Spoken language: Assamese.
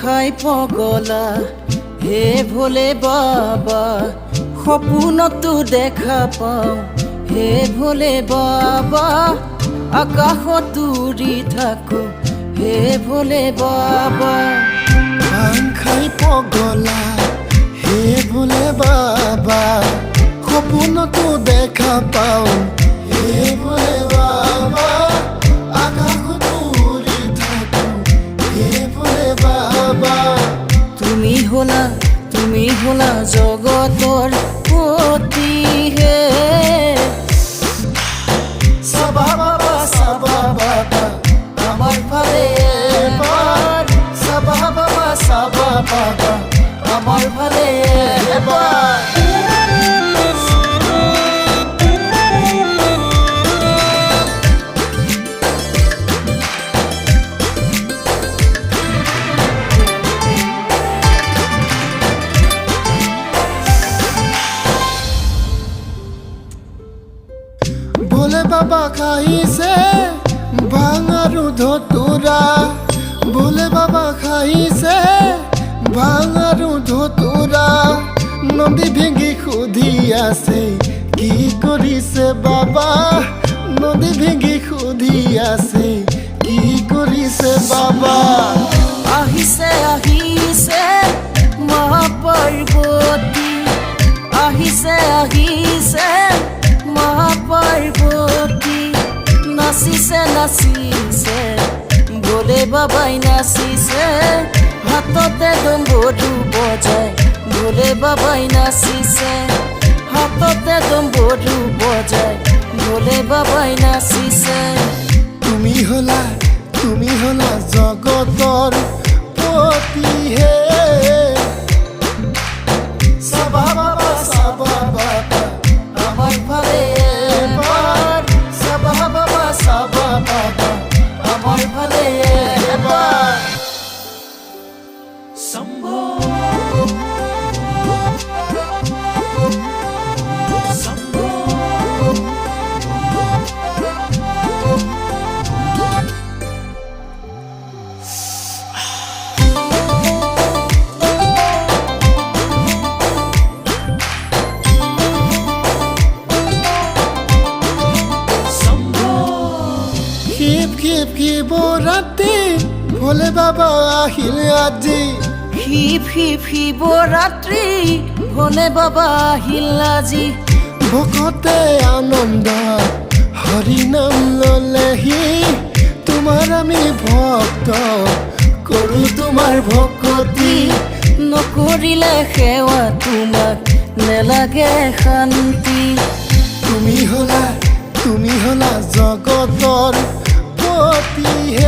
খাই পগলা হে ভোলে বাবা, সপোনতো দেখা পাওঁ হে ভোলে বাবা, আকাশত উৰি থাকো হে ভোলে বাবা। ভাং খাই পগলা হে ভোলে বাবা, সপোনতো দেখা পাওঁ হে ভোলে বাবা, আকাশত উৰি থাকো হে ভোলে বাবা। তুমি হলা জগতৰ পতি হে, সাবা বাবা সাবা বাবা আমাৰ ফালে এবাৰ, সাবা বাবা সাবা বাবা আমাৰ ফালে এবাৰ। ভোলে বাবা খাইছে ভাং আৰু ধতুৰা, ভোলে বাবা খাইছে ভাং আৰু ধতুৰা, নদী ভেঙি সুধি আছে কি কৰিছে বাবা, নদী ভেঙি সুধি আছে কি কৰিছে বাবা। আহিছে আহিছে মা পাৰ্বতী, আহিছে আহিছে মা পাৰ্বতী, নাচিছে নাচিছে ভোলে বাবাই নাচিছে, হাততে ডম্বৰু বজাই ভোলে বাবাই নাচিছে, হাততে ডম্বৰু বজাই ভোলে বাবাই নাচিছে। তুমি হলা জগতৰ পতি হে, সাবা বাবা সাবা বাবা আমাৰ ফালে এবাৰ, সাবা বাবা সাবা বাবা আমাৰ ফালে এবাৰ। Sambo, Sambo, Sambo. খিপ ৰাতি ভোলে বাবা আহিল আজি, শিৱ শিৱৰাত্ৰি ভোলে বাবা আহিল আজি, ভকতে আনন্দ হৰি নাম ললেহি, তোমাৰ আমি ভক্ত কৰো তোমাৰ ভকতি, নকৰিলে সেৱা তোমাক নেলাগে শান্তি। তুমি হলা জগতৰ পতি হে,